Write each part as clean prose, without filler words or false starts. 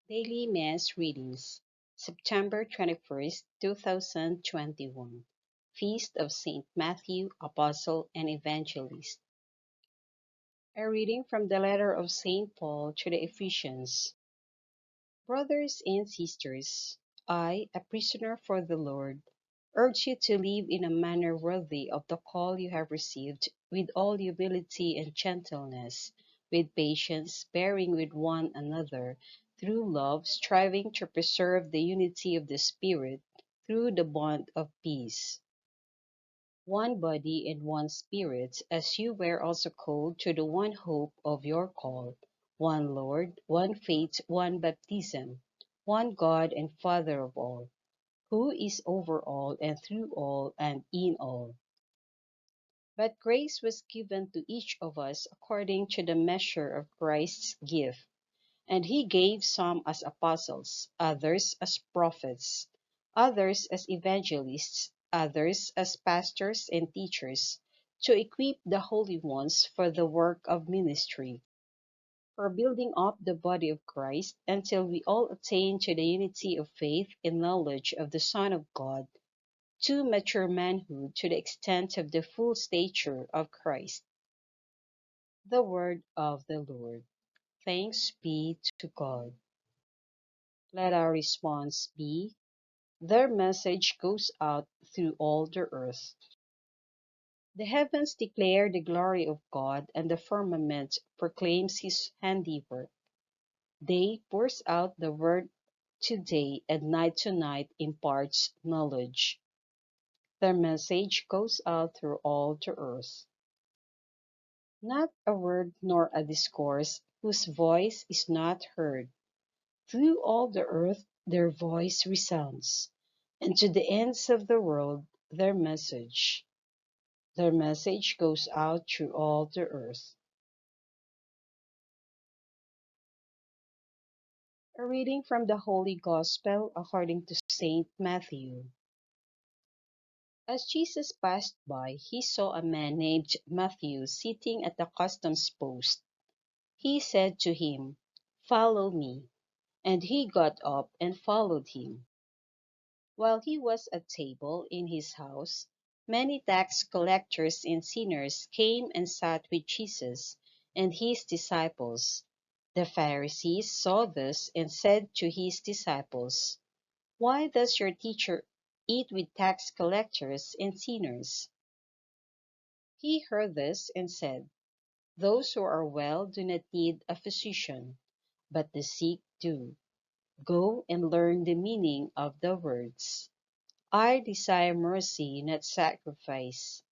Daily Mass Readings, September 21st, 2021. Feast of Saint Matthew, Apostle and Evangelist. A reading from the letter of Saint Paul to the Ephesians. Brothers and sisters, I, a prisoner for the Lord, urge you to live in a manner worthy of the call you have received, with all humility and gentleness, with patience, bearing with one another, through love, striving to preserve the unity of the Spirit through the bond of peace. One body and one Spirit, as you were also called to the one hope of your call, one Lord, one faith, one baptism, one God and Father of all, who is over all and through all and in all. But grace was given to each of us according to the measure of Christ's gift. And he gave some as apostles, others as prophets, others as evangelists, others as pastors and teachers, to equip the holy ones for the work of ministry, for building up the body of Christ, until we all attain to the unity of faith and knowledge of the Son of God, to mature manhood, to the extent of the full stature of Christ. The word of the Lord. Thanks be to God. Let our response be, their message goes out through all the earth. The heavens declare the glory of God, and the firmament proclaims his handiwork. Day pours out the word to day, and night to night imparts knowledge. Their message goes out through all the earth. Not a word nor a discourse whose voice is not heard. Through all the earth their voice resounds, and to the ends of the world their message. Their message goes out through all the earth. A reading from the Holy Gospel according to Saint Matthew. As Jesus passed by, he saw a man named Matthew sitting at the customs post. He said to him, "Follow me." And he got up and followed him. While he was at table in his house, many tax collectors and sinners came and sat with Jesus and his disciples. The Pharisees saw this and said to his disciples, "Why does your teacher eat with tax collectors and sinners?" He heard this and said, "Those who are well do not need a physician, but the sick do. Go and learn the meaning of the words. I desire mercy, not sacrifice.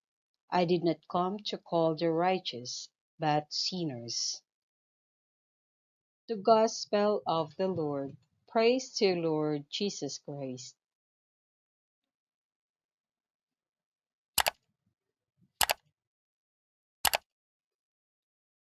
I did not come to call the righteous, but sinners." The Gospel of the Lord. Praise to you, Lord Jesus Christ.